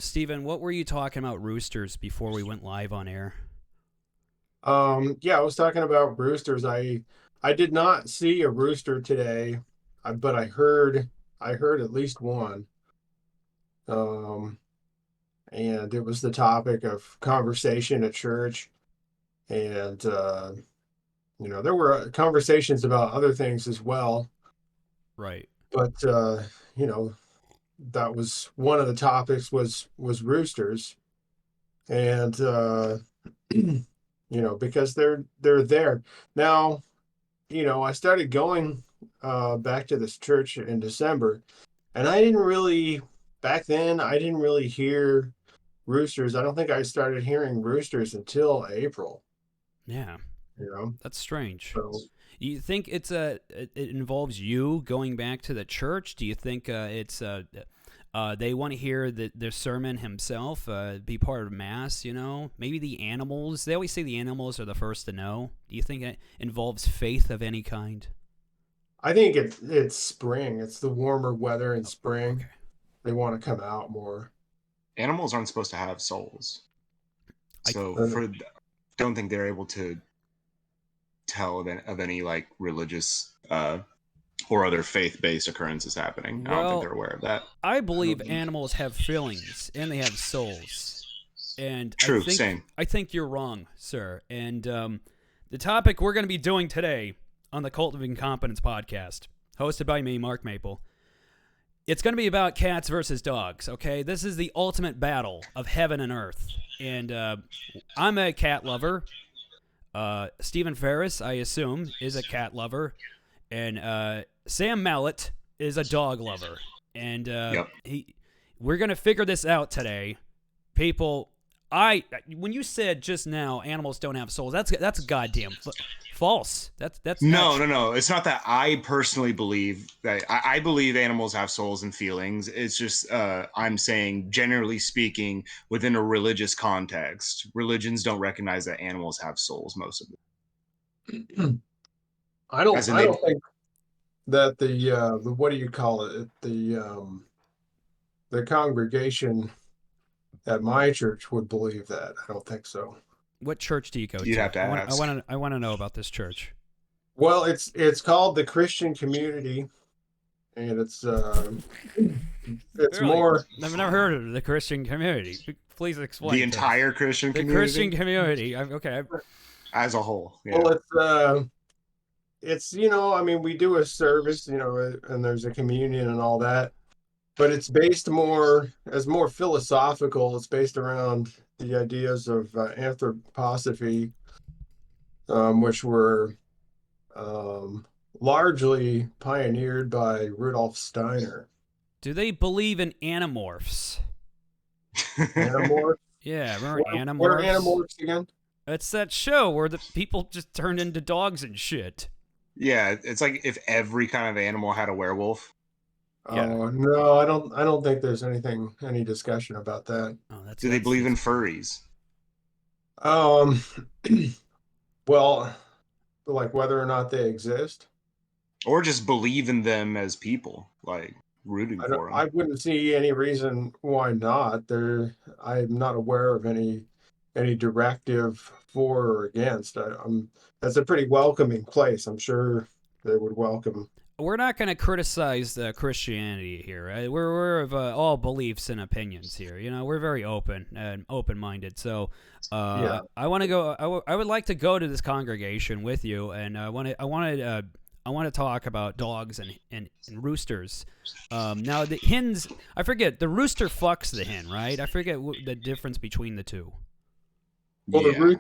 Steven, what were you talking about roosters before we went live on air? Yeah, I was talking about roosters. I did not see a rooster today, but I heard at least one. Um, and it was the topic of conversation at church. And there were conversations about other things as well. Right. But you know, that was one of the topics was roosters. And because they're there. Now, I started going back to this church in December, and back then, I didn't really hear roosters. I don't think I started hearing roosters until April, Yeah, you know. that's strange. So You think it involves you going back to the church? Do you think they want to hear the sermon himself, be part of mass? Maybe the animals. They always say the animals are the first to know. Do you think it involves faith of any kind? I think it's spring. It's the warmer weather in Oh, spring. okay. They want to come out more. Animals aren't supposed to have souls, I so Uh, don't think they're able to tell of any like religious or other faith-based occurrences happening. I don't think they're well, aware of that. I believe animals have feelings and they have souls, and I True, think same. I think you're wrong, sir. And the topic we're going to be doing today on the Cult of Incompetence podcast, hosted by me, Mark Maple. It's going to be about cats versus dogs, okay? This is the ultimate battle of heaven and earth. And I'm a cat lover. Stephen Ferris, I assume, is a cat lover. And Sam Mallett is a dog lover. And Yep. we're going to figure this out today. People, when you said just now animals don't have souls, that's goddamn false. That's not No. It's not that I personally believe that. I believe animals have souls and feelings. It's just I'm saying, generally speaking, within a religious context, religions don't recognize that animals have souls. Most of them, I don't as in I they. don't think that the what do you call it? The congregation at my church would believe that. I don't think so. What church do you go You'd to? have to I want I ask. want to I want to know about this church. Well, it's called the Christian Community, and it's Really? more. I've never heard of the Christian community. Please explain. The to us. entire Christian The community Christian community. Okay. as a whole. Yeah. Well, it's I mean, we do a service, and there's a communion and all that, but it's based more philosophical. It's based around the ideas of anthroposophy, which were um, largely pioneered by Rudolf Steiner. Do they believe in animorphs? Animorphs. Yeah, remember What are animorphs? animorphs again? It's that show where the people just turned into dogs and shit. Yeah, it's like if every kind of animal had a werewolf. Yeah. Oh no, I don't think there's any discussion about that. Oh, Do they believe in furries? Um, well, like whether or not they exist. Or just believe in them as people, like rooting I don't, for them? I wouldn't see any reason why not. I'm not aware of any directive for or against. That's a pretty welcoming place. I'm sure they would welcome. We're not going to criticize Christianity here. Right? We're of all beliefs and opinions here. We're very open and open-minded. So, Yeah. I want to go. I would like to go to this congregation with you, and I want to talk about dogs and roosters. Now the hens, I forget. The rooster fucks the hen, right? I forget the difference between the two. Well, Yeah.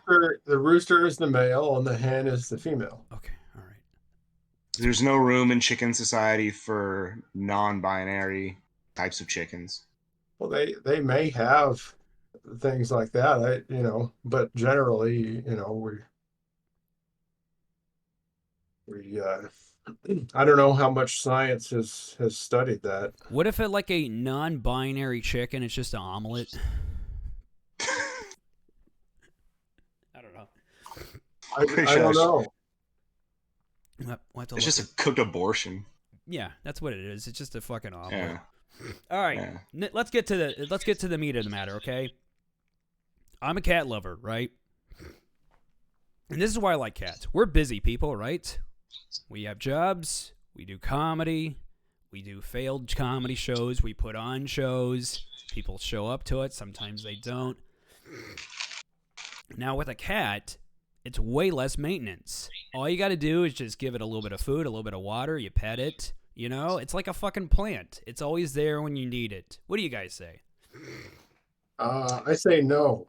the rooster is the male and the hen is the female. Okay, all right. There's no room in chicken society for non-binary types of chickens. Well, they may have things like that. But generally, we I don't know how much science has studied that. What if it like a non-binary chicken? It's just an omelet. I don't know. I don't know. We'll have to It's look just a cooked abortion. Yeah, that's what it is. It's just a fucking omelet. Yeah. All right. Yeah. Let's get to the meat of the matter, okay? I'm a cat lover, right? And this is why I like cats. We're busy people, right? We have jobs. We do comedy. We do failed comedy shows. We put on shows. People show up to it. Sometimes they don't. Now, with a cat, it's way less maintenance. All you got to do is just give it a little bit of food, a little bit of water. You pet it. You know, it's like a fucking plant. It's always there when you need it. What do you guys say? I say no.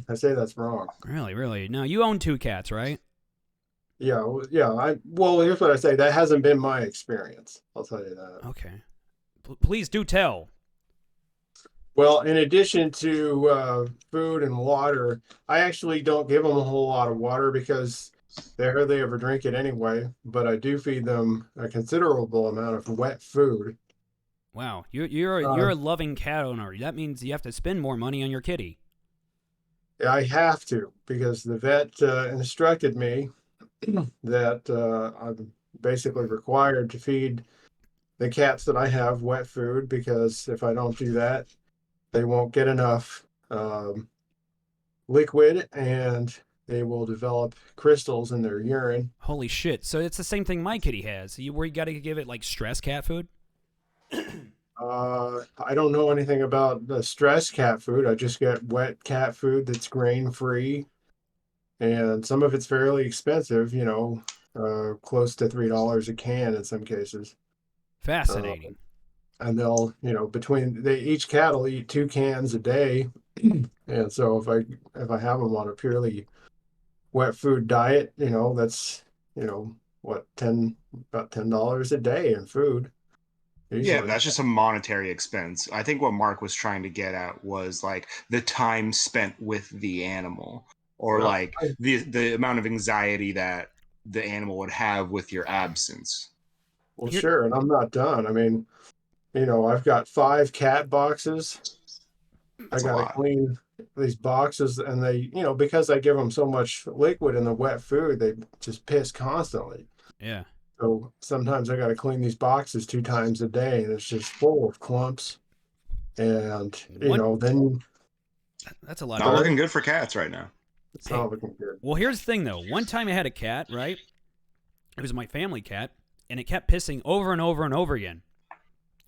I say that's wrong. Really? No, you own 2 cats, right? Yeah, well, here's what I say. That hasn't been my experience. I'll tell you that. Okay. Please do tell. Well, in addition to food and water, I actually don't give them a whole lot of water because they hardly ever drink it anyway. But I do feed them a considerable amount of wet food. Wow, you're a loving cat owner. That means you have to spend more money on your kitty. I have to because the vet instructed me that I'm basically required to feed the cats that I have wet food because if I don't do that, they won't get enough liquid and they will develop crystals in their urine. Holy shit! So it's the same thing my kitty has. Where you got to give it like stress cat food. I don't know anything about the stress cat food. I just get wet cat food that's grain free, and some of it's fairly expensive. Close to $3 a can in some cases. Fascinating. And they'll, each cat will eat 2 cans a day, and so if I have them on a purely wet food diet, that's about $10 a day in food. Usually. Yeah, that's just a monetary expense. I think what Mark was trying to get at was like the time spent with the animal, or like the amount of anxiety that the animal would have with your absence. Well, sure, and I'm not done. I mean, I've got 5 cat boxes. I got to clean these boxes, and they, because I give them so much liquid in the wet food, they just piss constantly. Yeah. So sometimes I got to clean these boxes 2 times a day, and it's just full of clumps. And then that's a lot. Not looking good for cats right now. It's not looking good. Well, here's the thing, though. One time I had a cat, right? It was my family cat, and it kept pissing over and over and over again. I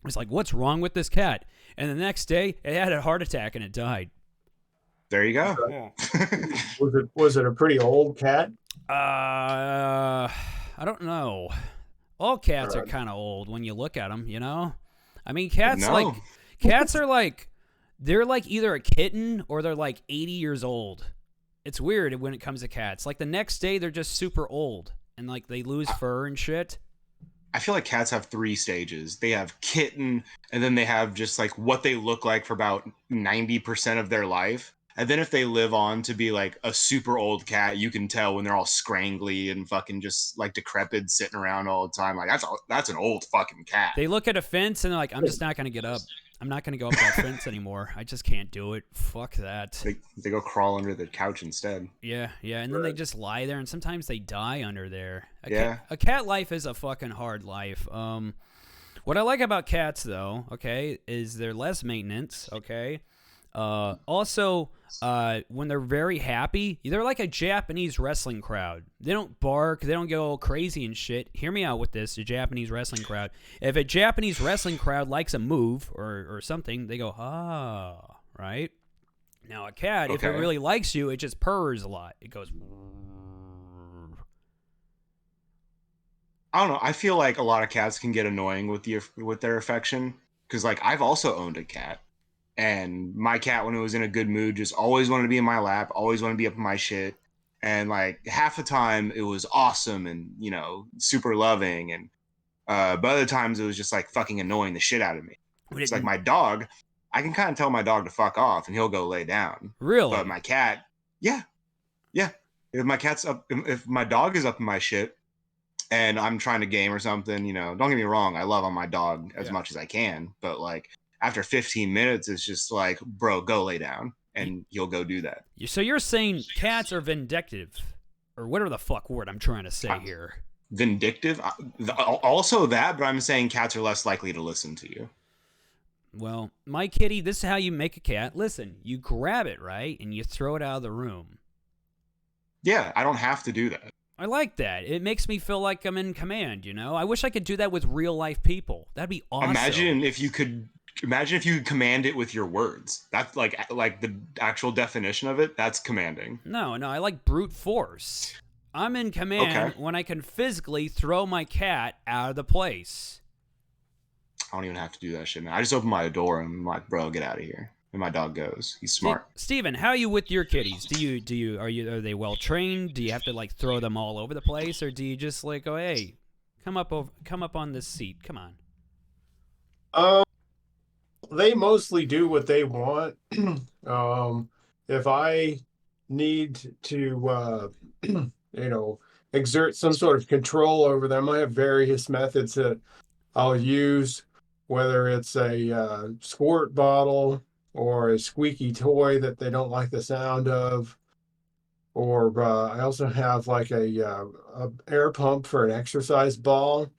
was like, "What's wrong with this cat?" And the next day, it had a heart attack and it died. There you go. Yeah. Was it a pretty old cat? I don't know. All cats are kind of old when you look at them, I mean, cats are like, they're like either a kitten or they're like 80 years old. It's weird when it comes to cats. Like the next day, they're just super old and like they lose fur and shit. I feel like cats have 3 stages. They have kitten, and then they have just like what they look like for about 90% of their life. And then if they live on to be like a super old cat, you can tell when they're all scrangly and fucking just like decrepit, sitting around all the time. Like that's an old fucking cat. They look at a fence and they're like, I'm just not going to get up. I'm not going to go up that fence anymore. I just can't do it. Fuck that. They go crawl under the couch instead. Yeah. And then they just lie there, and sometimes they die under there. A Yeah. cat life is a fucking hard life. What I like about cats, though, okay, is they're less maintenance, okay? Also, when they're very happy, they're like a Japanese wrestling crowd. They don't bark. They don't go crazy and shit. Hear me out with this, the Japanese wrestling crowd. If a Japanese wrestling crowd likes a move or something, they go, ah, right? Now, a cat, if it really likes you, it just purrs a lot. It goes... I don't know. I feel like a lot of cats can get annoying with their affection. Because, like, I've also owned a cat. And my cat, when it was in a good mood, just always wanted to be in my lap, always wanted to be up in my shit. And like half the time it was awesome and, super loving. And but other times it was just like fucking annoying the shit out of me. It's like my dog, I can kind of tell my dog to fuck off and he'll go lay down. Really? But my cat, yeah. If my dog is up in my shit and I'm trying to game or something, don't get me wrong, I love on my dog as much as I can. But like, after 15 minutes, it's just like, bro, go lay down, and you'll go do that. So you're saying cats are vindictive, or whatever the fuck word I'm trying to say here. Vindictive? Also that, but I'm saying cats are less likely to listen to you. Well, my kitty, this is how you make a cat. Listen, you grab it, right? And you throw it out of the room. Yeah, I don't have to do that. I like that. It makes me feel like I'm in command, you know? I wish I could do that with real life people. That'd be awesome. Imagine if you could command it with your words. That's like the actual definition of it. That's commanding. No, I like brute force. I'm in command when I can physically throw my cat out of the place. I don't even have to do that shit, man. I just open my door and I'm like, bro, get out of here. And my dog goes. He's smart. Steven, how are you with your kitties? Are they well trained? Do you have to like throw them all over the place, or do you just like go, hey, come up on this seat, come on? They mostly do what they want. If I need to, exert some sort of control over them, I have various methods that I'll use, whether it's a squirt bottle or a squeaky toy that they don't like the sound of, or I also have like a air pump for an exercise ball.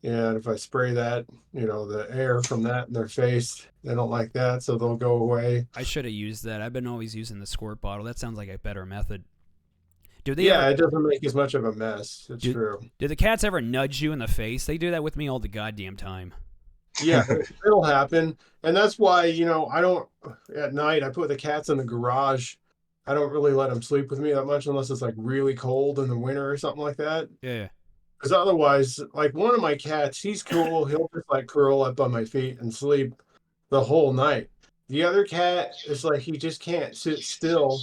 And if I spray that, the air from that in their face, they don't like that, so they'll go away. I should have used that. I've been always using the squirt bottle. That sounds like a better method. It doesn't make as much of a mess. It's true. Do the cats ever nudge you in the face? They do that with me all the goddamn time. Yeah, it'll happen. And that's why, I don't, at night, I put the cats in the garage. I don't really let them sleep with me that much unless it's like really cold in the winter or something like that. Yeah. Because otherwise, like one of my cats, he's cool. He'll just like curl up on my feet and sleep the whole night. The other cat is like, he just can't sit still.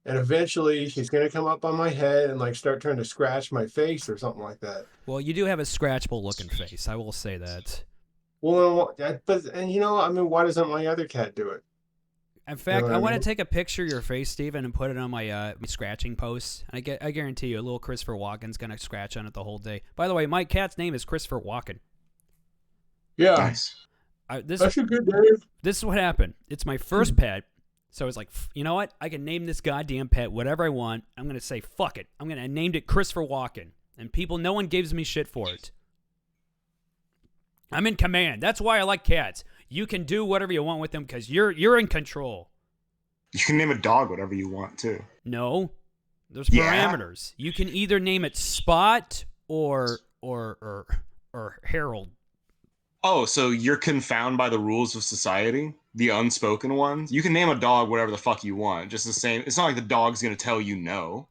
And eventually he's going to come up on my head and like start trying to scratch my face or something like that. Well, you do have a scratchable looking face. I will say that. Well, why doesn't my other cat do it? In fact, I want to take a picture of your face, Steven, and put it on my scratching post. I guarantee you, a little Christopher Walken's going to scratch on it the whole day. By the way, my cat's name is Christopher Walken. Yeah. Nice. That's a good name. This is what happened. It's my first pet. So I was like, you know what? I can name this goddamn pet whatever I want. I'm going to say, fuck it. I named it Christopher Walken. And no one gives me shit for it. I'm in command. That's why I like cats. You can do whatever you want with them because you're in control. You can name a dog whatever you want too. No, there's parameters. You can either name it Spot or Harold. Oh, so you're confounded by the rules of society, the unspoken ones. You can name a dog whatever the fuck you want. Just the same. It's not like the dog's gonna tell you no.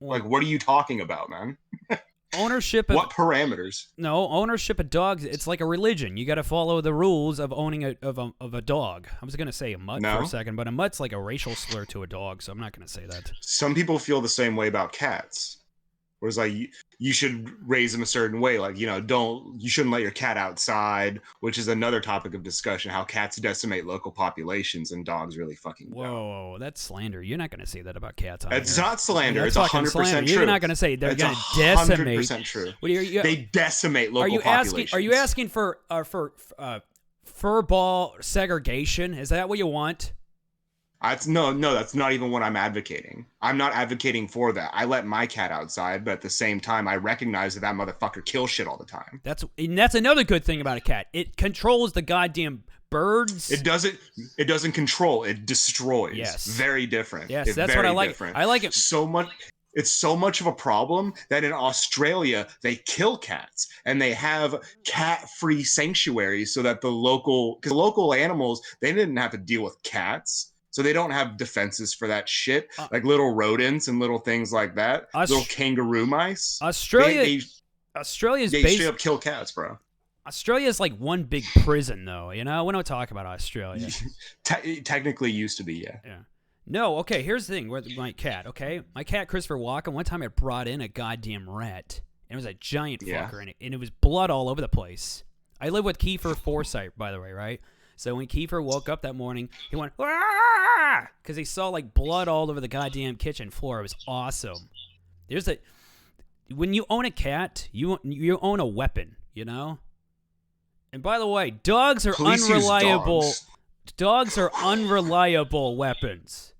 Like, what are you talking about, man? Ownership of what parameters? No, ownership of dogs. It's like a religion. You got to follow the rules of owning a dog. I was gonna say a mutt for a second, but a mutt's like a racial slur to a dog, so I'm not gonna say that. Some people feel the same way about cats. Whereas like you should raise them a certain way, like you shouldn't let your cat outside, which is another topic of discussion. How cats decimate local populations and dogs really fucking don't. Whoa, that's slander. You're not going to say that about cats. It's not slander. It's 100% true. You're not going to say they're going to decimate. 100% true. They decimate local populations. Are you asking for furball segregation? Is that what you want? No, that's not even what I'm advocating. I'm not advocating for that. I let my cat outside, but at the same time, I recognize that motherfucker kills shit all the time. That's another good thing about a cat. It controls the goddamn birds. It doesn't control. It destroys. Yes. Very different. Yes, that's what I like. Different. I like it so much. It's so much of a problem that in Australia, they kill cats and they have cat-free sanctuaries so that the local animals, they didn't have to deal with cats. So they don't have defenses for that shit, like little rodents and little things like that. Little kangaroo mice. Australia's straight up kill cats, bro. Australia's like one big prison, though. We don't talk about Australia. Technically used to be, yeah. No, okay. Here's the thing with my cat. Okay, my cat Christopher Walken. One time I brought in a goddamn rat, and it was a giant fucker, and it was blood all over the place. I live with Kiefer Forsyth, by the way, right? So when Kiefer woke up that morning, he went, "Ah!" because he saw like blood all over the goddamn kitchen floor. It was awesome. When you own a cat, you own a weapon, And by the way, dogs are unreliable. Dogs are unreliable weapons.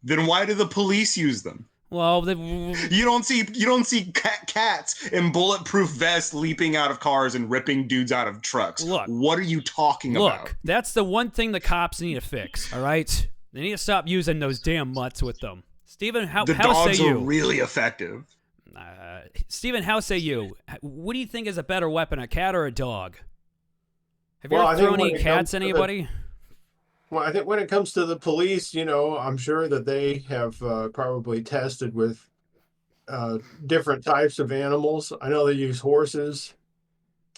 Then why do the police use them? Well, You don't see cats in bulletproof vests leaping out of cars and ripping dudes out of trucks. Look. What are you talking about? Look, that's the one thing the cops need to fix, all right? They need to stop using those damn mutts with them. Steven, how The say dogs you? are really effective. Steven, how say you? What do you think is a better weapon, a cat or a dog? Have you Well, ever I think thrown when any it cats comes at to anybody? Well, I think when it comes to the police, I'm sure that they have probably tested with different types of animals. I know they use horses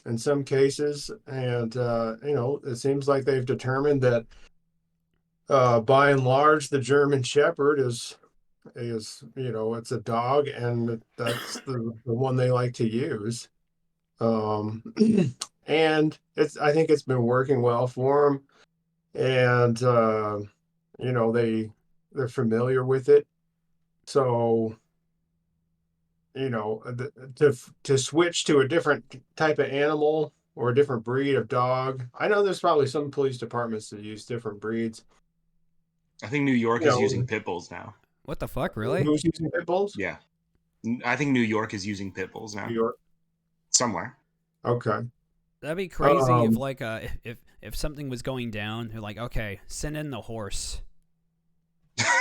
in some cases, and it seems like they've determined that by and large, the German Shepherd is it's a dog, and that's the one they like to use. Um, and I think it's been working well for them, and they're familiar with it. So to switch to a different type of animal or a different breed of dog. I know there's probably some police departments that use different breeds. I think New York You is know, using pit bulls now. What the fuck, really? Who's using pit bulls? Yeah. I think New York is using pit bulls now. New York. Somewhere. Okay. That'd be crazy if Um, like if something was going down, they're like, okay, send in the horse.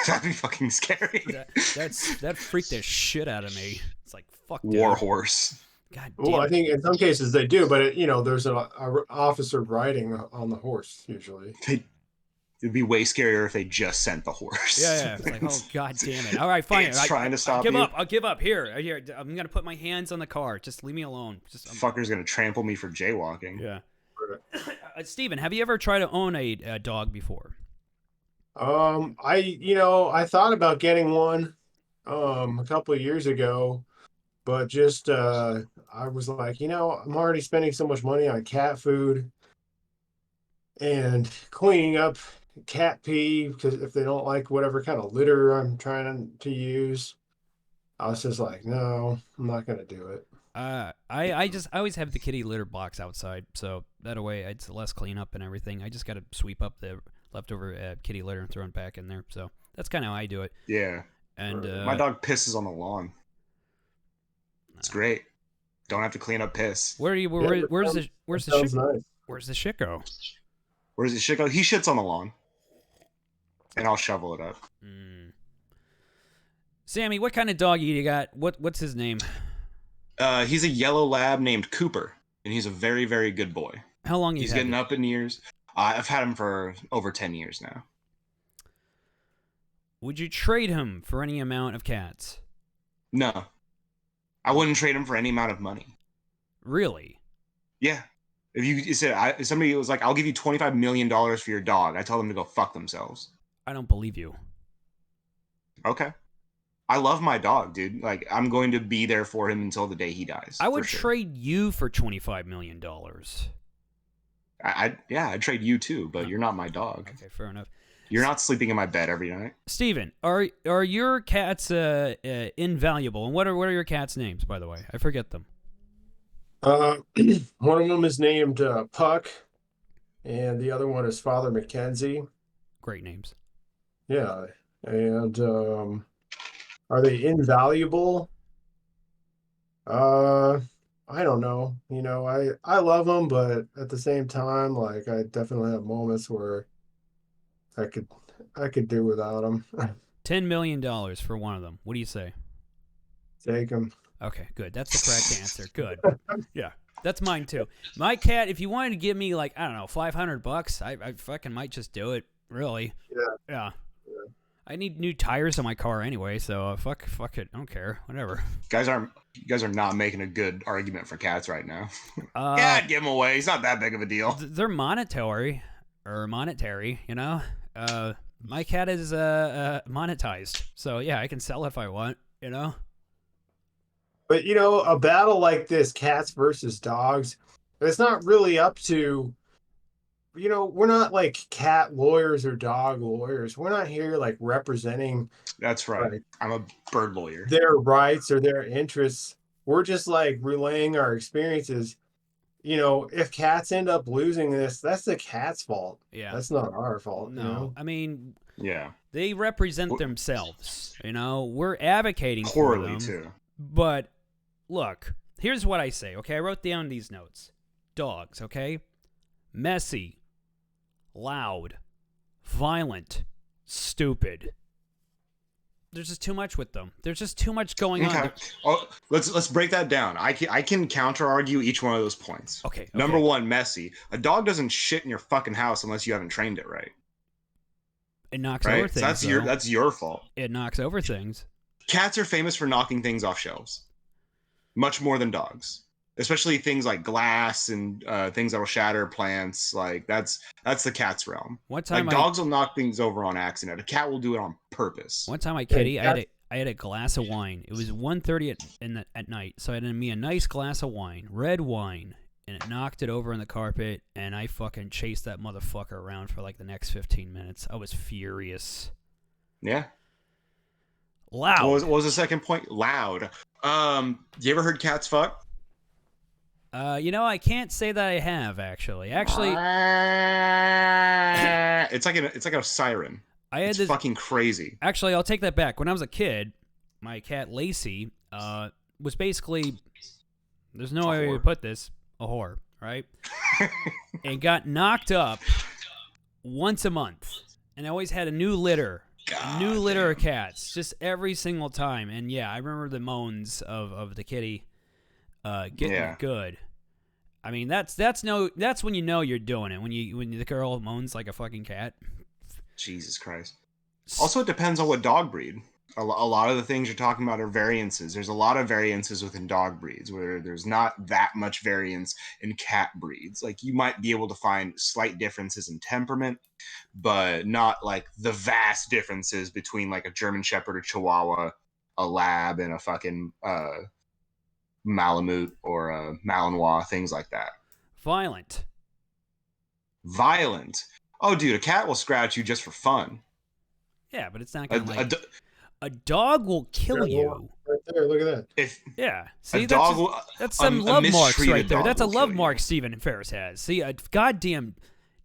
That'd be fucking scary. That freaked the shit out of me. It's like fuck. War dude. horse. God damn. Well, I think in some cases they do, but there's an officer riding on the horse usually. It'd be way scarier if they just sent the horse. Yeah. It's like, oh god damn it. All right, fine. It's trying to stop give you. up. I'll give up. Here. I'm gonna put my hands on the car. Just leave me alone. Fucker's gonna trample me for jaywalking. Yeah. Steven, have you ever tried to own a dog before? I thought about getting one a couple of years ago, but just I was like, I'm already spending so much money on cat food and cleaning up cat pee because if they don't like whatever kind of litter I'm trying to use, I was just like, no, I'm not gonna do it. I always have the kitty litter box outside, so that way it's less cleanup and everything. I just got to sweep up the leftover kitty litter and throw it back in there. So that's kind of how I do it. Yeah. And my dog pisses on the lawn. It's great. Don't have to clean up piss. Where's the shit? Nice. Where's the shit go? Where's the shit go? He shits on the lawn, and I'll shovel it up. Sammy, what kind of dog you got? What's his name? He's a yellow lab named Cooper, and he's a very, very good boy. How long he's getting up in years? I've had him for over 10 years now. Would you trade him for any amount of cats? No. I wouldn't trade him for any amount of money. Really? Yeah. If somebody was like, I'll give you $25 million for your dog, I tell them to go fuck themselves. I don't believe you. Okay. I love my dog, dude. Like, I'm going to be there for him until the day he dies. I would trade you for $25 million. I'd trade you too, but you're not my dog. Okay, fair enough. You're not sleeping in my bed every night. Steven, are your cats invaluable? And what are your cats' names, by the way? I forget them. One of them is named Puck, and the other one is Father Mackenzie. Great names. Yeah, and are they invaluable? I don't know. I love them, but at the same time, like I definitely have moments where I could do without them. $10 million for one of them. What do you say? Take them. Okay, good. That's the correct answer. Good. Yeah, that's mine too. My cat. If you wanted to give me like $500, I fucking might just do it. Really. Yeah. I need new tires on my car anyway, so fuck it. I don't care. Whatever. You guys are not making a good argument for cats right now. Yeah, I'd give him away. He's not that big of a deal. They're monetary, my cat is monetized, so yeah, I can sell if I want. But a battle like this, cats versus dogs, it's not really up to. We're not like cat lawyers or dog lawyers. We're not here like representing. That's right. Like, I'm a bird lawyer. Their rights or their interests. We're just like relaying our experiences. if cats end up losing this, that's the cat's fault. Yeah. That's not our fault. No, I mean, Yeah. they represent themselves. We're advocating for Poorly them. too. But look, here's what I say. Okay, I wrote down these notes. Dogs. Okay, messy, loud, violent, stupid. There's just too much with them. There's just too much going on. Oh, let's break that down. I can counter argue each one of those points. Okay. Number one, messy. A dog doesn't shit in your fucking house unless you haven't trained it right. It knocks over things. So that's your fault. It knocks over things. Cats are famous for knocking things off shelves, much more than dogs. Especially things like glass and things that will shatter plants. Like that's the cat's realm. One time, dogs will knock things over on accident. A cat will do it on purpose. One time, I had a glass of wine. It was 1:30 at night, so I had me a nice glass of wine, red wine, and it knocked it over on the carpet, and I fucking chased that motherfucker around for like the next 15 minutes. I was furious. Yeah. Loud. What was the second point? Loud. You ever heard cats fuck? I can't say that I have actually. It's like a siren. It's fucking crazy. Actually, I'll take that back. When I was a kid, my cat Lacey was basically, there's no way to put this, a whore, right? And got knocked up once a month, and I always had a new litter. Of cats, just every single time. And yeah, I remember the moans of the kitty getting good. I mean, that's when you know you're doing it. When the girl moans like a fucking cat. Jesus Christ. Also, it depends on what dog breed. A lot of the things you're talking about are variances. There's a lot of variances within dog breeds where there's not that much variance in cat breeds. Like, you might be able to find slight differences in temperament, but not like the vast differences between like a German Shepherd or Chihuahua, a Lab, and a fucking Malamute or a Malinois, things like that. Violent. Oh, dude, a cat will scratch you just for fun. Yeah, but it's not gonna a dog will kill you. Right there, look at that. See, that's some love marks right there. That's a love mark Stephen Ferris has. See, a goddamn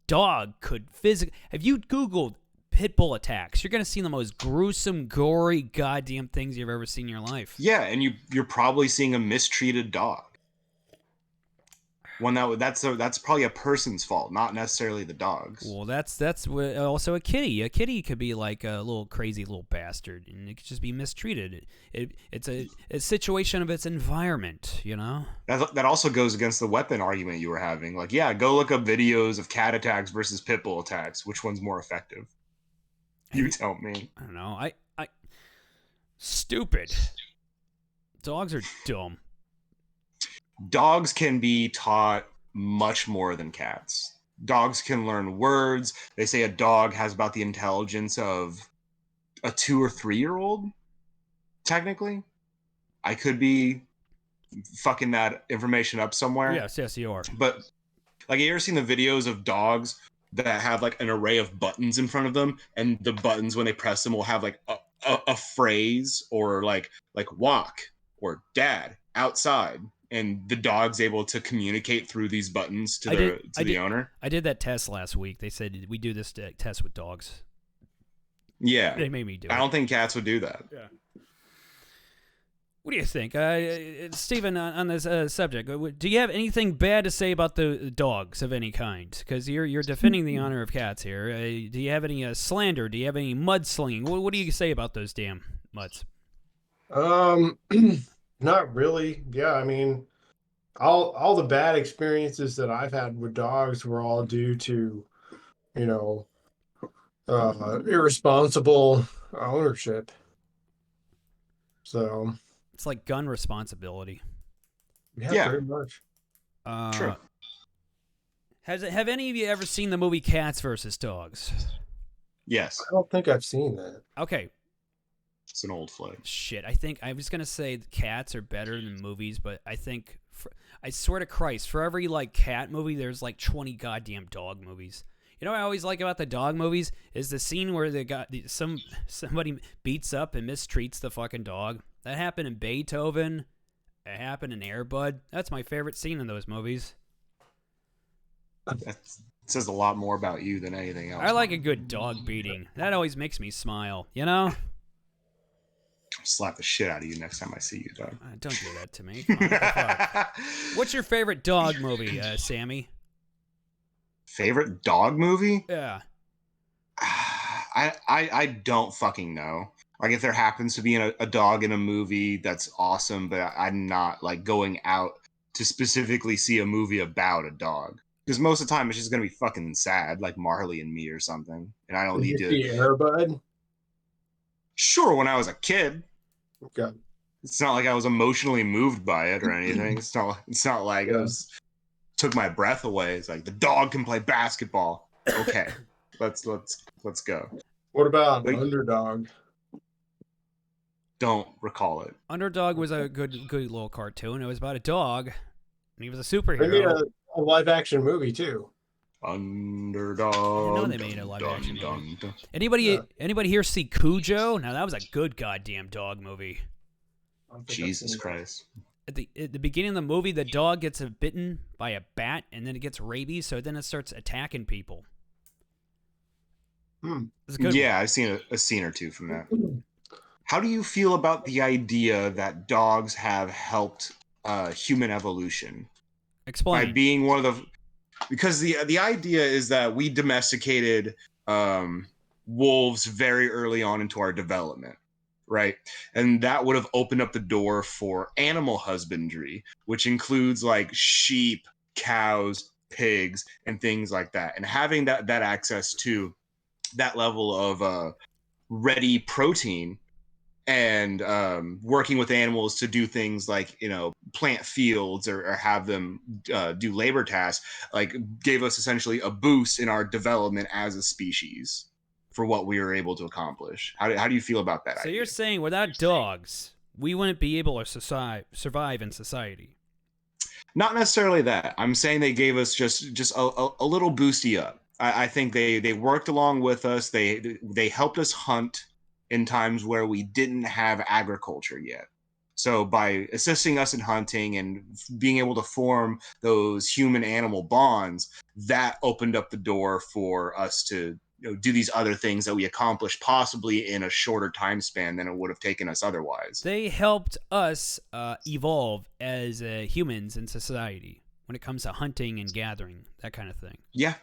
dog could physically. If you Googled pit bull attacks, you're gonna see the most gruesome, gory, goddamn things you've ever seen in your life. Yeah, and you're probably seeing a mistreated dog. That's probably a person's fault, not necessarily the dog's. Well, that's also a kitty. A kitty could be like a little crazy little bastard, and it could just be mistreated. It's a situation of its environment, That also goes against the weapon argument you were having. Like, yeah, go look up videos of cat attacks versus pit bull attacks. Which one's more effective? You tell me. I don't know. I stupid. Dogs are dumb. Dogs can be taught much more than cats. Dogs can learn words. They say a dog has about the intelligence of a 2 or 3-year-old, technically. I could be fucking that information up somewhere. Yes, you are. But, like, you ever seen the videos of dogs that have, like, an array of buttons in front of them, and the buttons, when they press them, will have, like, a phrase, or, like walk, or dad, outside. And the dog's able to communicate through these buttons to the owner. I did that test last week. They said we do this test with dogs. Yeah. They made me do it. I don't think cats would do that. Yeah. What do you think? Stephen, on this subject, do you have anything bad to say about the dogs of any kind? Because you're defending the honor of cats here. Do you have any slander? Do you have any mudslinging? What do you say about those damn mutts? Not really. Yeah, I mean, all the bad experiences that I've had with dogs were all due to, irresponsible ownership. So it's like gun responsibility. Yeah, pretty much. True. Have any of you ever seen the movie Cats versus Dogs? Yes. I don't think I've seen that. Okay. It's an old flick. Shit, I think I was gonna say cats are better than movies, but I think I swear to Christ, for every cat movie, there's 20 goddamn dog movies. You know what I always like about the dog movies is the scene where somebody beats up and mistreats the fucking dog. That happened in Beethoven. It happened in Air Bud. That's my favorite scene in those movies. That says a lot more about you than anything else. I like a good dog beating. That always makes me smile, you know? I'll slap the shit out of you next time I see you, dog. Don't do that to me. Come on, what the fuck? What's your favorite dog movie, Sammy? Favorite dog movie? Yeah. I don't fucking know. Like, if there happens to be a dog in a movie, that's awesome, but I'm not like going out to specifically see a movie about a dog. Because most of the time it's just gonna be fucking sad, like Marley and Me or something. And I don't Did need you to. see Airbud? Sure, when I was a kid, Okay. it's not like I was emotionally moved by it or anything. It's not like it was took my breath away. It's like the dog can play basketball. Okay, let's go. What about Like, Underdog? don't recall it. Underdog was a good little cartoon. It was about a dog, and he was a They made superhero. a live action movie too. Underdog. I know they made a live action movie. dun, dun. Anybody here see Cujo? Now that was a good goddamn dog movie. I don't think I've Jesus seen Christ. At the beginning of the movie, the dog gets bitten by a bat, and then it gets rabies, so then it starts attacking people. It's a good Yeah, one. I've seen a scene or two from that. How do you feel about the idea that dogs have helped human evolution by Explain. being one of the? Because the idea is that we domesticated wolves very early on into our development, right? And that would have opened up the door for animal husbandry, which includes like sheep, cows, pigs, and things like that. And having that access to that level of ready protein and working with animals to do things like plant fields or have them do labor tasks, like gave us essentially a boost in our development as a species for what we were able to accomplish. How do you feel about that So idea? you're saying without dogs, we wouldn't be able to survive in society? Not necessarily that. I'm saying they gave us just a little boosty up. I think they worked along with us. They helped us hunt in times where we didn't have agriculture yet. So by assisting us in hunting and being able to form those human animal bonds, that opened up the door for us to do these other things that we accomplished possibly in a shorter time span than it would have taken us otherwise. They helped us evolve as humans in society when it comes to hunting and gathering, that kind of thing. Yeah,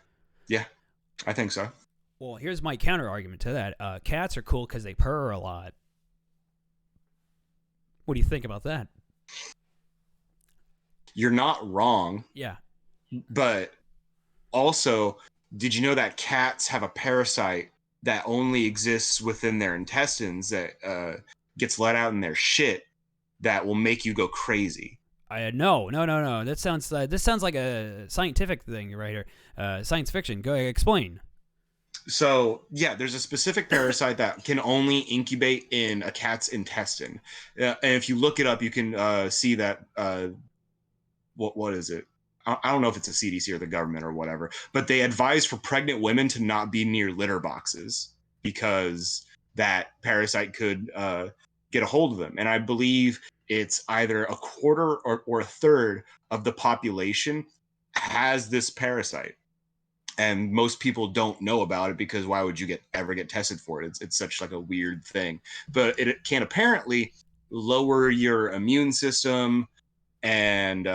I think so. Well, here's my counter argument to that. Cats are cool because they purr a lot. What do you think about that? You're not wrong, Yeah. but also, did you know that cats have a parasite that only exists within their intestines that gets let out in their shit that will make you go crazy? No. This sounds like a scientific thing right here. Science fiction. Go ahead, explain. So yeah, there's a specific parasite that can only incubate in a cat's intestine, and if you look it up, you can see that. What is it? I don't know if it's a CDC or the government or whatever, but they advise for pregnant women to not be near litter boxes because that parasite could get a hold of them. And I believe it's either a quarter or a third of the population has this parasite. And most people don't know about it because why would you ever get tested for it? It's such like a weird thing, but it can apparently lower your immune system and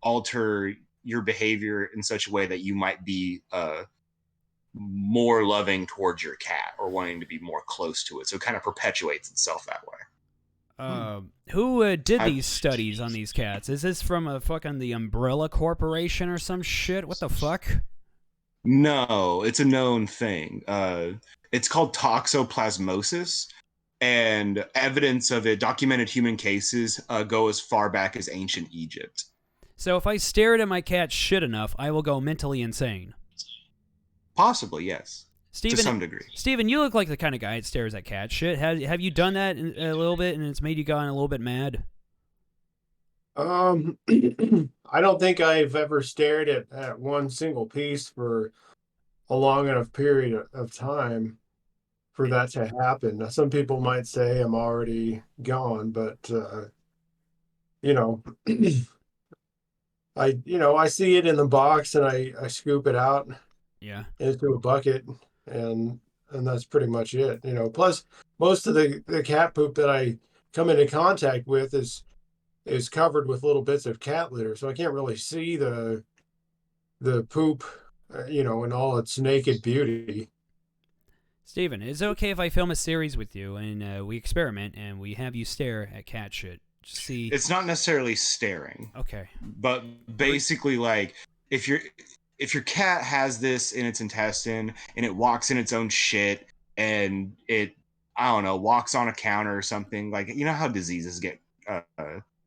alter your behavior in such a way that you might be more loving towards your cat or wanting to be more close to it. So it kind of perpetuates itself that way. Who did these studies on these cats? Is this from the Umbrella Corporation or some shit? What the fuck? No, it's a known thing. It's called toxoplasmosis, and evidence of it, documented human cases, go as far back as ancient Egypt. So if I stare at my cat shit enough, I will go mentally insane. Possibly, yes. Steven, to some degree. Steven, you look like the kind of guy that stares at cat shit. Have you done that a little bit and it's made you gone a little bit mad? I don't think I've ever stared at one single piece for a long enough period of time for that to happen. Now, some people might say I'm already gone, but you know, I see it in the box and I scoop it out Yeah. into a bucket, and that's pretty much it. Plus most of the cat poop that I come into contact with is covered with little bits of cat litter, so I can't really see the poop, in all its naked beauty. Steven, is it okay if I film a series with you and we experiment and we have you stare at cat shit? Just see. It's not necessarily staring. Okay. But basically, like, if your cat has this in its intestine and it walks in its own shit and it, I don't know, walks on a counter or something, like, you know how diseases get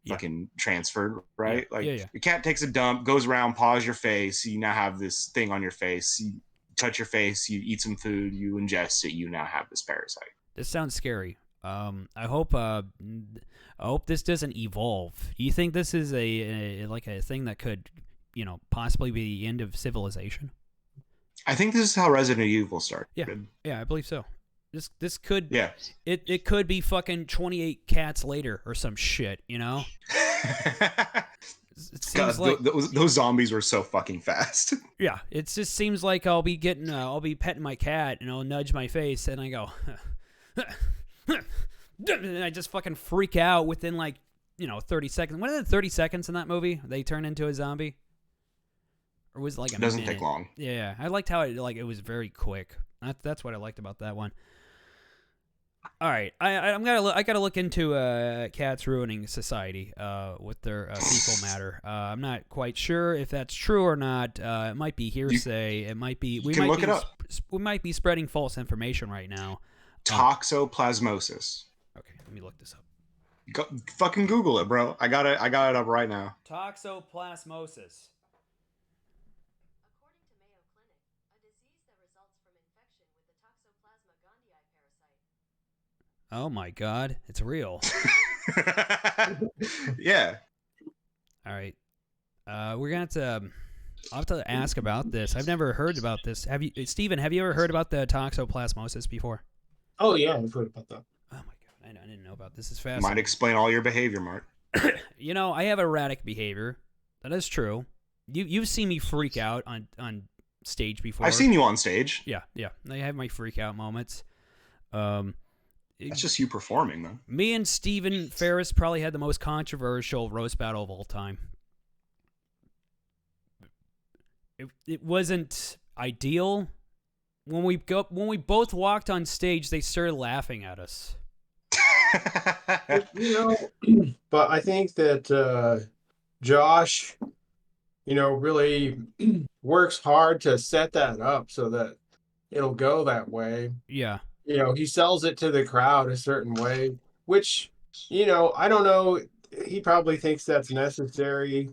fucking transferred, right? Yeah. Like, Yeah. your cat takes a dump, goes around, paws your face, you now have this thing on your face. You touch your face, you eat some food, you ingest it, you now have this parasite. This sounds scary. I hope this doesn't evolve. Do you think this is a thing that could, possibly be the end of civilization? I think this is how Resident Evil started. Yeah, I believe so. This could, yeah, it could be fucking 28 cats later or some shit, It seems God, those zombies were so fucking fast. Yeah, it just seems like I'll be petting my cat and I'll nudge my face and I go, and I just fucking freak out within 30 seconds. What are the 30 seconds in that movie? They turn into a zombie, or was it like a minute? It doesn't take long. Yeah, I liked how it was very quick. That's what I liked about that one. All right, I gotta look into cats ruining society with their fecal matter. I'm not quite sure if that's true or not. It might be hearsay. It might be we might be spreading false information right now. Toxoplasmosis. Okay, let me look this up. Go, fucking Google it, bro. I got it up right now. Toxoplasmosis. Oh my God, it's real. Yeah. All right. We're gonna have to. I'll have to ask about this. I've never heard about this. Steven? Have you ever heard about the toxoplasmosis before? Oh yeah, I've heard about that. Oh my God, I didn't know about this. This is fascinating. Might explain all your behavior, Mark. I have erratic behavior. That is true. You've seen me freak out on stage before. I've seen you on stage. Yeah. I have my freak out moments. That's just you performing, though. Me and Ferris probably had the most controversial roast battle of all time. It wasn't ideal. When we both walked on stage, they started laughing at us. But I think that Josh, really works hard to set that up so that it'll go that way. Yeah. He sells it to the crowd a certain way, which, I don't know. He probably thinks that's necessary,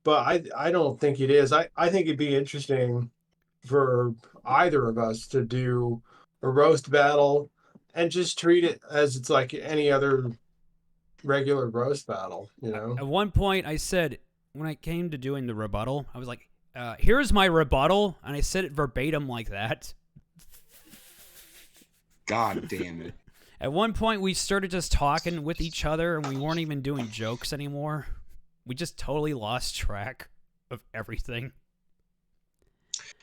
but I don't think it is. I think it'd be interesting for either of us to do a roast battle and just treat it as it's like any other regular roast battle, At one point, I said, when I came to doing the rebuttal, I was like, here's my rebuttal, and I said it verbatim like that. God damn it. At one point, we started just talking with each other, and we weren't even doing jokes anymore. We just totally lost track of everything.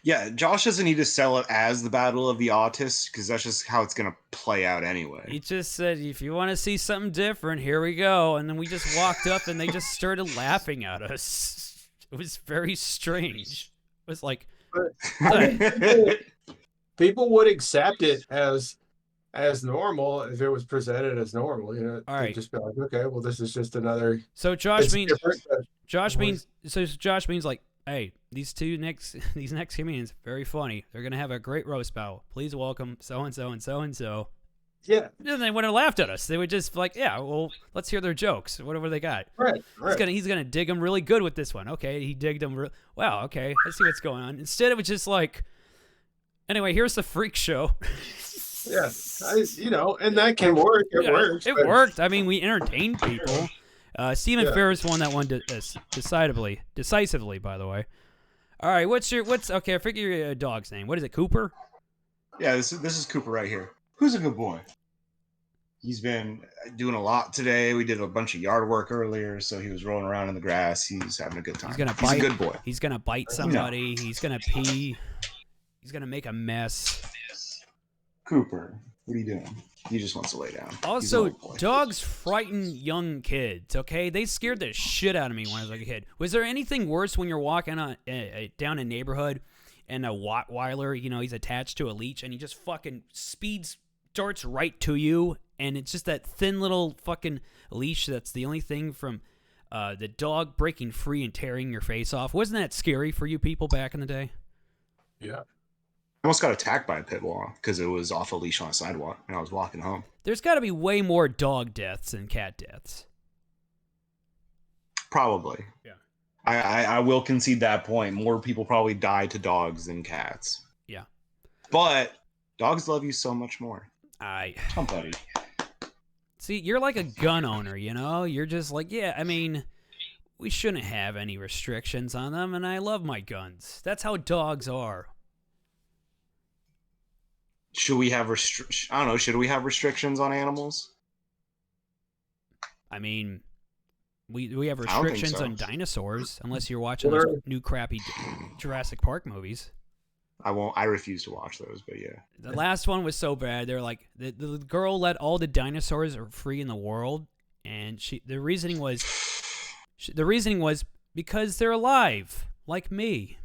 Yeah, Josh doesn't need to sell it as the Battle of the Autists, because that's just how it's going to play out anyway. He just said, if you want to see something different, here we go. And then we just walked up, and they just started laughing at us. It was very strange. It was like... people would accept it as normal if it was presented as normal. All right. Just be like, okay, well, this is just another. So Josh means like, hey, these next comedians, very funny. They're gonna have a great roast battle. Please welcome so and so and so and so. Yeah. And they wouldn't have laughed at us. They would just like, yeah, well, let's hear their jokes. Whatever they got. Right. He's gonna dig them really good with this one. Okay, he digged them. Wow. Okay, let's see what's going on. Instead, it was just like, anyway, here's the freak show. Yeah, and that can work. It works. It worked. I mean, we entertained people. Stephen Ferris won that one decisively, by the way. All right, okay, I figure your dog's name. What is it, Cooper? Yeah, this is Cooper right here. Who's a good boy? He's been doing a lot today. We did a bunch of yard work earlier, so he was rolling around in the grass. He's having a good time. He's a good boy. He's gonna bite somebody. He's gonna pee. He's gonna make a mess. Cooper, what are you doing? He just wants to lay down. Also, dogs frighten young kids, okay? They scared the shit out of me when I was like a kid. Was there anything worse when you're walking on, down a neighborhood and a Rottweiler, you know, he's attached to a leash and he just fucking darts right to you, and it's just that thin little fucking leash that's the only thing from the dog breaking free and tearing your face off. Wasn't that scary for you people back in the day? Yeah. I almost got attacked by a pit bull because it was off a leash on a sidewalk and I was walking home. There's got to be way more dog deaths than cat deaths. Probably. Yeah. I will concede that point. More people probably die to dogs than cats. Yeah. But dogs love you so much more. Somebody. See, you're like a gun owner, you know? You're just like, yeah, I mean, we shouldn't have any restrictions on them, and I love my guns. That's how dogs are. Should we have I don't know, should we have restrictions on animals? I mean, we have restrictions on dinosaurs, unless you're watching those new crappy Jurassic Park movies. I refuse to watch those, but yeah. The last one was so bad. They're like, the girl let all the dinosaurs are free in the world, and the reasoning was because they're alive, like me.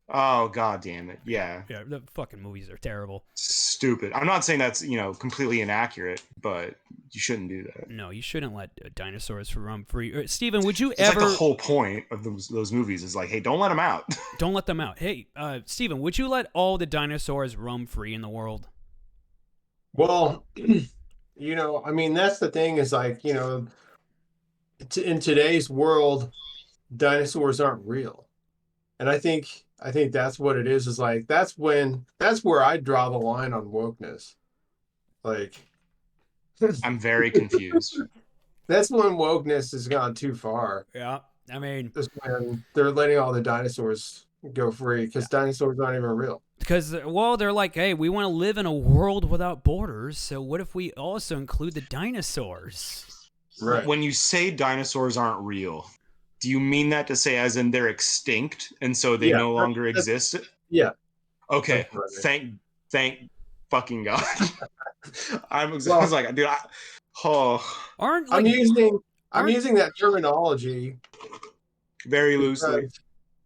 Oh, god damn it. Yeah. Yeah, the fucking movies are terrible. Stupid. I'm not saying that's, completely inaccurate, but you shouldn't do that. No, you shouldn't let dinosaurs roam free. Steven, would you it's ever... like the whole point of those movies is like, hey, don't let them out. Don't let them out. Hey, Steven, would you let all the dinosaurs roam free in the world? Well, I mean, that's the thing is like, in today's world, dinosaurs aren't real. And I think that's what it is like, that's where I draw the line on wokeness. Like, I'm very confused. That's when wokeness has gone too far. Yeah. I mean, just when they're letting all the dinosaurs go free because dinosaurs aren't even real. Because, well, they're like, hey, we want to live in a world without borders, so what if we also include the dinosaurs? Right. When you say dinosaurs aren't real, do you mean that to say as in they're extinct and so they no longer exist? Yeah. Okay. Thank fucking God. I was like, dude, I'm using that terminology very loosely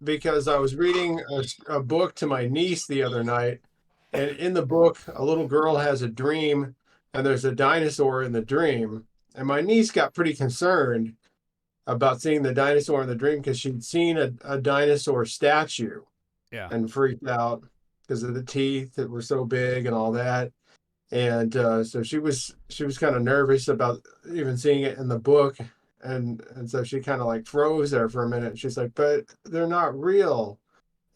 because I was reading a book to my niece the other night, and in the book, a little girl has a dream, and there's a dinosaur in the dream, and my niece got pretty concerned about seeing the dinosaur in the dream because she'd seen a dinosaur statue, and freaked out because of the teeth that were so big and all that. And so she was kind of nervous about even seeing it in the book, and so she kind of like froze there for a minute. She's like, "But they're not real.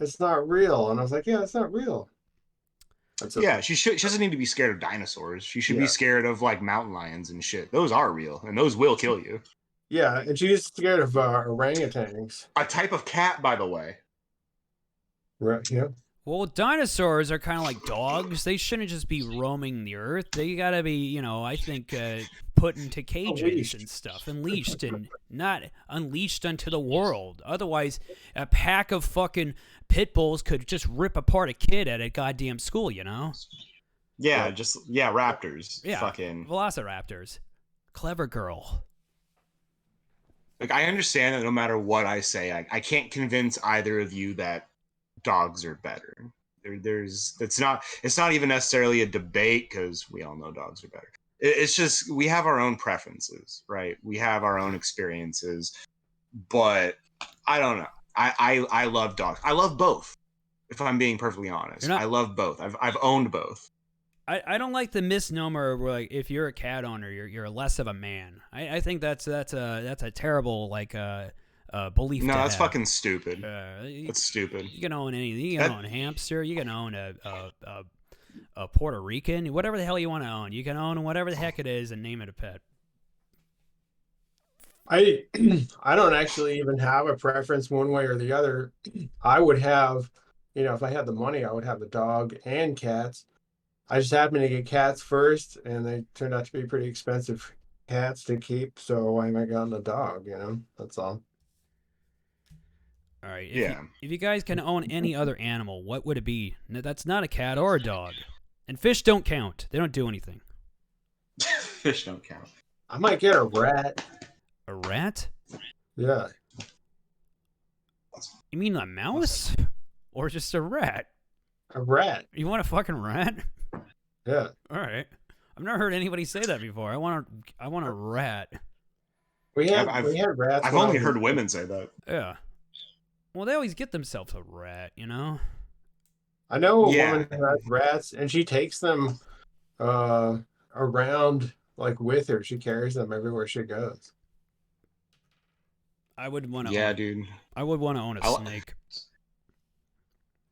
It's not real." And I was like, "Yeah, it's not real." Yeah, she doesn't need to be scared of dinosaurs. She should be scared of like mountain lions and shit. Those are real, and those will kill you. Yeah, and she's scared of orangutans. A type of cat, by the way. Right. Yeah. Well, dinosaurs are kind of like dogs. They shouldn't just be roaming the earth. They gotta be, I think, put into cages and stuff, and leashed, and not unleashed onto the world. Otherwise, a pack of fucking pit bulls could just rip apart a kid at a goddamn school, Yeah, raptors. Yeah, fucking velociraptors. Clever girl. Like, I understand that no matter what I say, I can't convince either of you that dogs are better. It's not even necessarily a debate because we all know dogs are better. It's just we have our own preferences, right? We have our own experiences, but I don't know. I love dogs. I love both. If I'm being perfectly honest, I love both. I've owned both. I don't like the misnomer where, like, if you're a cat owner, you're less of a man. I think that's a terrible belief. No, that's have. Fucking stupid. That's stupid. You can own anything. You can own a hamster. You can own a Puerto Rican. Whatever the hell you want to own. You can own whatever the heck it is and name it a pet. I don't actually even have a preference one way or the other. I would have, if I had the money, I would have the dog and cats. I just happened to get cats first, and they turned out to be pretty expensive cats to keep. So I got a dog. That's all. All right. Yeah. If you guys can own any other animal, what would it be? No, that's not a cat or a dog. And fish don't count. They don't do anything. Fish don't count. I might get a rat. A rat? Yeah. You mean a mouse? Or just a rat? A rat. You want a fucking rat? Yeah. All right. I've never heard anybody say that before. I want a rat. We had rats. I've only heard women say that. Yeah. Well, they always get themselves a rat, you know? I know a woman who has rats, and she takes them around like with her. She carries them everywhere she goes. I would want to. Yeah, dude. I would want to own a snake.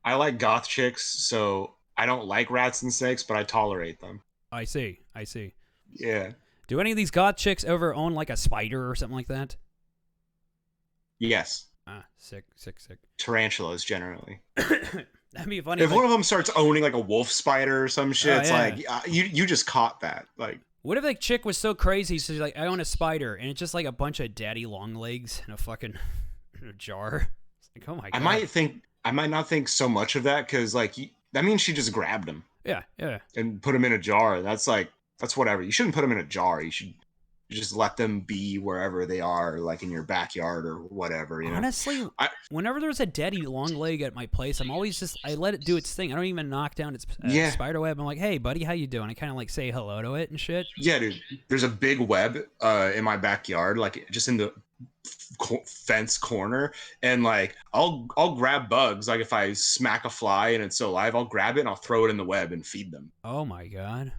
I like goth chicks, so I don't like rats and snakes, but I tolerate them. I see. Yeah. Do any of these goth chicks ever own like a spider or something like that? Yes. Ah, sick. Tarantulas, generally. That'd be funny. If one of them starts owning like a wolf spider or some shit, it's like you just caught that. Like, what if the chick was so crazy? She's like, I own a spider, and it's just like a bunch of daddy long legs in a fucking jar. It's like, oh my god. I might not think so much of that because like that means she just grabbed him. Yeah. And put him in a jar. That's whatever. You shouldn't put them in a jar. You should just let them be wherever they are, like in your backyard or whatever. Honestly, whenever there's a daddy long leg at my place, I let it do its thing. I don't even knock down its spider web. I'm like, hey, buddy, how you doing? I kind of like say hello to it and shit. Yeah, dude. There's a big web in my backyard, like just in the fence corner, and like I'll grab bugs. Like if I smack a fly and it's still alive, I'll grab it and I'll throw it in the web and feed them. Oh my god.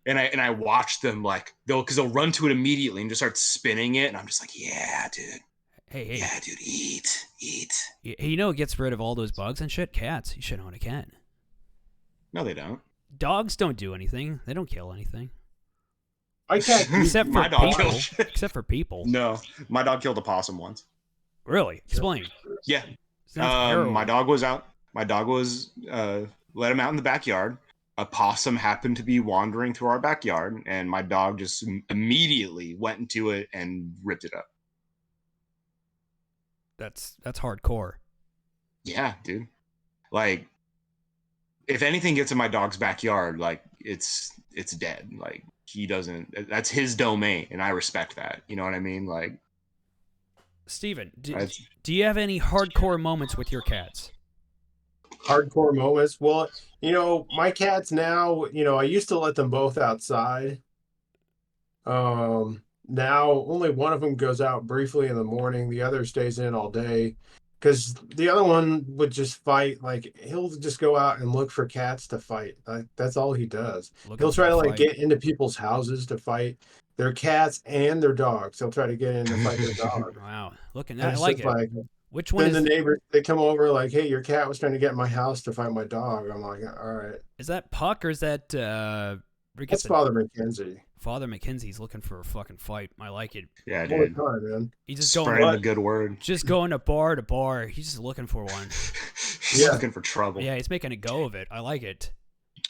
And I watch them like they'll run to it immediately and just start spinning it, and I'm just like, yeah, dude. Hey. Yeah, dude, eat. Hey, it gets rid of all those bugs and shit? Cats. You should own a cat. No, they don't. Dogs don't do anything. They don't kill anything. I can't. Except for my dog people. killed. Except for people. No, my dog killed a possum once. Really? Explain. Yeah. Sounds my dog was out. My dog was let him out in the backyard. A possum happened to be wandering through our backyard, and my dog just immediately went into it and ripped it up. That's hardcore. Yeah, dude. Like, if anything gets in my dog's backyard, like it's dead. Like he doesn't. That's his domain, and I respect that. You know what I mean? Like, Steven, do you have any hardcore moments with your cats? Hardcore moments. Well, my cats now, I used to let them both outside. Now only one of them goes out briefly in the morning. The other stays in all day because the other one would just fight. Like he'll just go out and look for cats to fight. Like that's all he does. He'll try to like get into people's houses to fight their cats and their dogs. He'll try to get in to fight their dog. Wow. Looking at I like it. Like, which one then is the neighbors, they come over like, hey, your cat was trying to get in my house to fight my dog. I'm like, all right. Is that Puck or is that That's Father McKenzie. Father McKenzie's looking for a fucking fight. I like it. Yeah, dude. Time, man. He's just spreading the good word. Just going to bar to bar. He's just looking for one. He's looking for trouble. Yeah, he's making a go of it. I like it.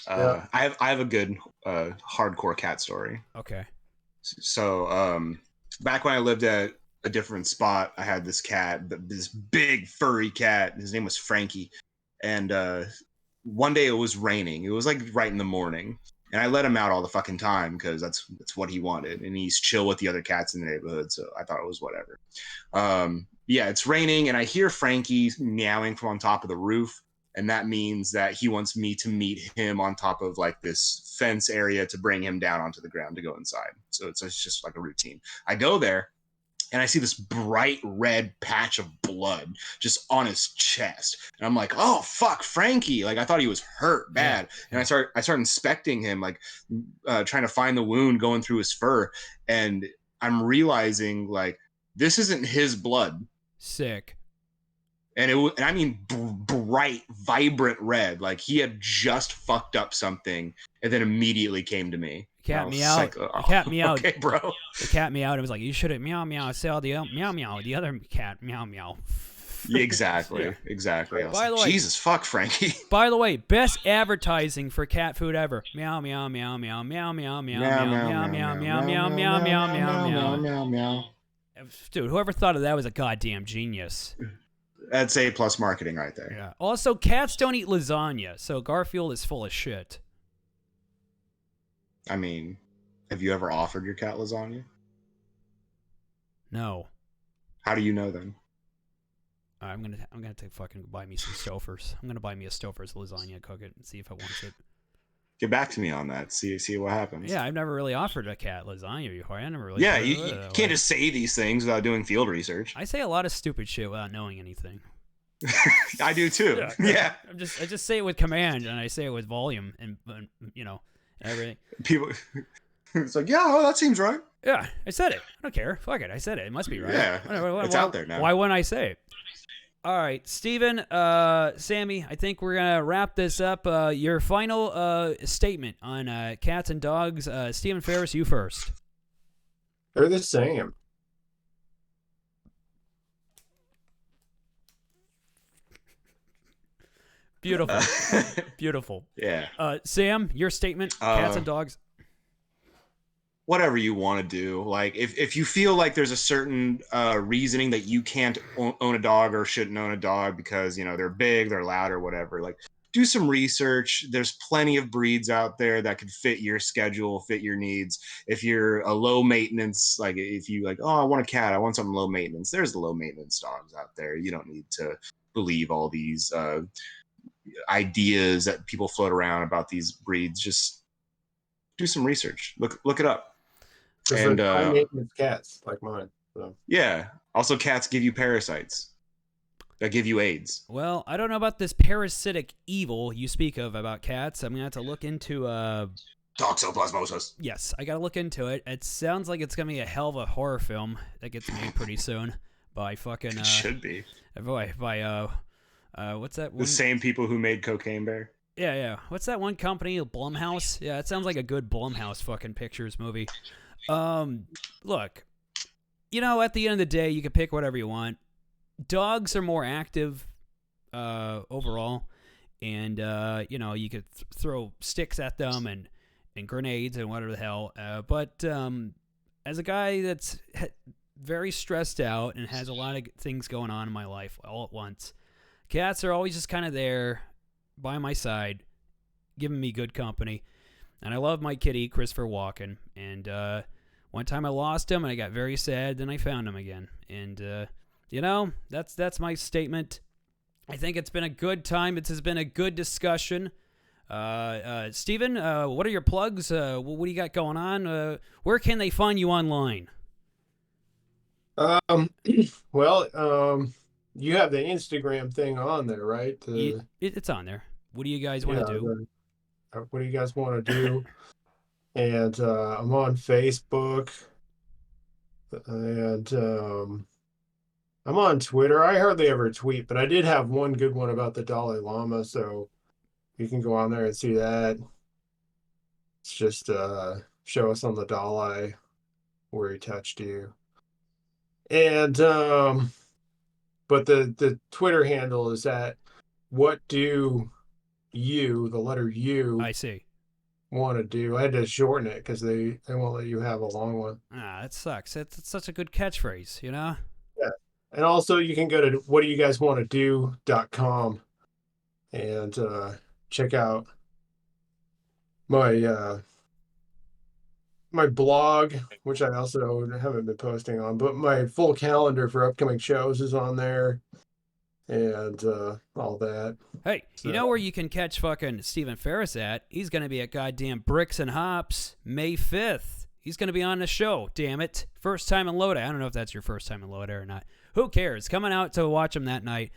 I have a good hardcore cat story. Okay. So back when I lived at a different spot, I had this cat, this big furry cat. His name was Frankie, and one day it was raining. It was like right in the morning, and I let him out all the fucking time because that's what he wanted, and he's chill with the other cats in the neighborhood. So I thought it was whatever. Yeah, it's raining, and I hear Frankie meowing from on top of the roof, and that means that he wants me to meet him on top of like this fence area to bring him down onto the ground to go inside. So it's just like a routine. I go there, and I see this bright red patch of blood just on his chest. And I'm like, oh, fuck, Frankie. Like, I thought he was hurt bad. Yeah. And I start inspecting him, like, trying to find the wound going through his fur. And I'm realizing, like, this isn't his blood. Sick. And I mean bright, vibrant red. Like, he had just fucked up something and then immediately came to me. Cat me out. The cat me out. Okay, bro. The cat me out. It was like, you should have meow meow. Say all the meow meow. The other cat meow meow. Exactly. Yeah. Exactly. I was By like, the way- Jesus fuck, Frankie. By the way, best advertising for cat food ever. Meow meow meow meow meow meow meow meow meow meow meow meow meow meow meow meow. meow. Dude, whoever thought of that was a goddamn genius. That's A+ marketing right there. Yeah. Also, cats don't eat lasagna, so Garfield is full of shit. I mean, have you ever offered your cat lasagna? No. How do you know then? I'm gonna take fucking buy me some Stouffer's. I'm gonna buy me a Stouffer's lasagna, cook it, and see if it wants it. Get back to me on that. See what happens. Yeah, I've never really offered a cat lasagna before. I never really. Yeah, thought you of it that can't way. just say these things without doing field research. I say a lot of stupid shit without knowing anything. I do too. Yeah. I just say it with command and I say it with volume and everything. People, it's like, yeah, oh, that seems right. Yeah, I said it. I don't care. Fuck it. I said it. It must be right. Yeah, it's out there now. Why wouldn't I say it? All right, Steven, Sammy, I think we're going to wrap this up. Your final statement on cats and dogs. Stephen Ferris, you first. They're the same. Beautiful. Beautiful. Yeah. Sam, your statement, cats and dogs. Whatever you want to do. Like, if you feel like there's a certain reasoning that you can't own a dog or shouldn't own a dog because, they're big, they're loud or whatever, like, do some research. There's plenty of breeds out there that could fit your schedule, fit your needs. If you're a low maintenance, like if you like, oh, I want a cat, I want something low maintenance, there's the low maintenance dogs out there. You don't need to believe all these ideas that people float around about these breeds. Just do some research. Look it up. And high maintenance cats like mine. So. Yeah. Also, cats give you parasites that give you AIDS. Well, I don't know about this parasitic evil you speak of about cats. I'm gonna have to look into Toxoplasmosis. Yes, I gotta look into it. It sounds like it's gonna be a hell of a horror film that gets made pretty soon by fucking It should be. by what's that one? The same people who made Cocaine Bear. Yeah. What's that one company? Blumhouse? Yeah, it sounds like a good Blumhouse fucking pictures movie. Look, at the end of the day, you can pick whatever you want. Dogs are more active, overall, and you could throw sticks at them and grenades and whatever the hell. But as a guy that's very stressed out and has a lot of things going on in my life all at once, cats are always just kind of there by my side, giving me good company. And I love my kitty, Christopher Walken. And one time I lost him, and I got very sad. Then I found him again. And, that's my statement. I think it's been a good time. This has been a good discussion. Steven, what are your plugs? What do you got going on? Where can they find you online? Well, you have the Instagram thing on there, right? It's on there. What do you guys want to do? What do you guys want to do? And I'm on Facebook, and I'm on Twitter. I hardly ever tweet, but I did have one good one about the Dalai Lama, so you can go on there and see that. It's just show us on the Dalai where he touched you. And but the Twitter handle is at what do you, the letter U, I see, want to do. I had to shorten it because they won't let you have a long one. That sucks. It's such a good catchphrase, Yeah. And also you can go to whatdoyouguyswantado.com and check out my my blog, which I also haven't been posting on, but my full calendar for upcoming shows is on there. And all that. Hey, you know where you can catch fucking Stephen Ferris at? He's going to be at goddamn Bricks and Hops May 5th. He's going to be on the show, damn it. First time in Lodi. I don't know if that's your first time in Lodi or not. Who cares? Coming out to watch him that night.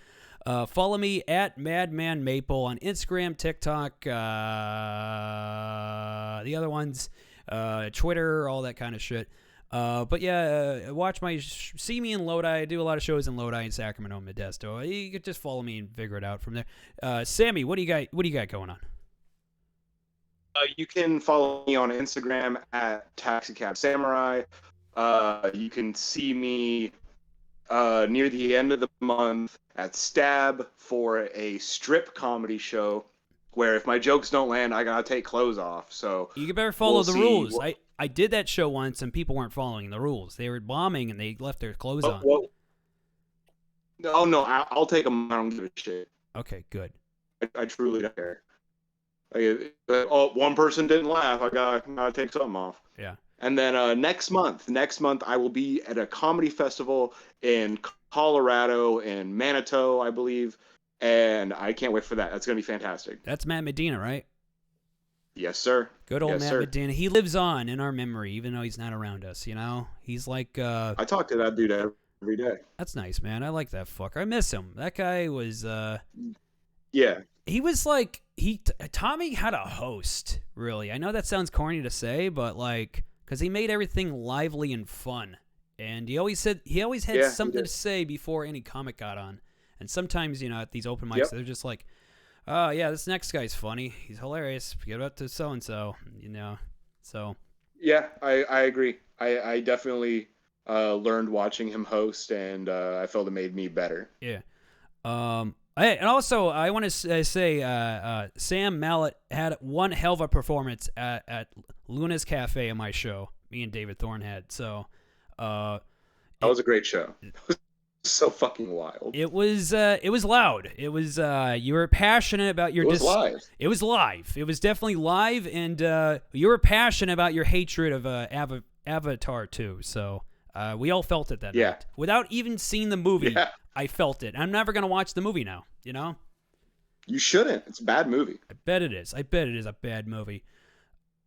Follow me at Madman Maple on Instagram, TikTok, the other ones, Twitter, all that kind of shit. But yeah, watch see me in Lodi. I do a lot of shows in Lodi and Sacramento and Modesto. You could just follow me and figure it out from there. Sammy, what do you got going on? You can follow me on Instagram at TaxiCabSamurai. You can see me near the end of the month at Stab for a strip comedy show where if my jokes don't land, I gotta take clothes off. So You better follow we'll the see. rules. I did that show once, and people weren't following the rules. They were bombing, and they left their clothes on. No, I'll take them. I don't give a shit. Okay, good. I truly don't care. One person didn't laugh. I gotta take something off. Yeah. And then next month, I will be at a comedy festival in Colorado, in Manitou, I believe, and I can't wait for that. That's gonna be fantastic. That's Matt Medina, right? Yes, sir. Good old Yes, Matt sir. Medina. He lives on in our memory, even though he's not around us. You know, he's like. I talk to that dude every day. That's nice, man. I like that fucker. I miss him. That guy was. Yeah. He was like Tommy had a host. Really, I know that sounds corny to say, but like, because he made everything lively and fun, and he always had something to say before any comic got on. And sometimes, at these open mics, they're just like, "Oh yeah, this next guy's funny. He's hilarious. Get up to so and so." So. Yeah, I agree. I definitely learned watching him host, and I felt it made me better. Yeah. And also, I want to say Sam Mallett had one hell of a performance at Luna's Cafe on my show. Me and David Thorne had. So, that was a great show. It was so fucking wild. It was loud. It was you were passionate about your. It was live. It was live. It was definitely live, and you were passionate about your hatred of Avatar too. So we all felt it that night. Without even seeing the movie. Yeah. I felt it. I'm never going to watch the movie now, You shouldn't. It's a bad movie. I bet it is a bad movie.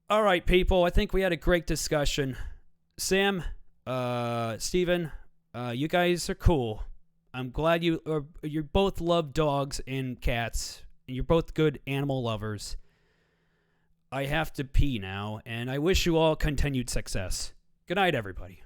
All right, people. I think we had a great discussion. Sam, Steven, you guys are cool. I'm glad you both love dogs and cats, and you're both good animal lovers. I have to pee now, and I wish you all continued success. Good night, everybody.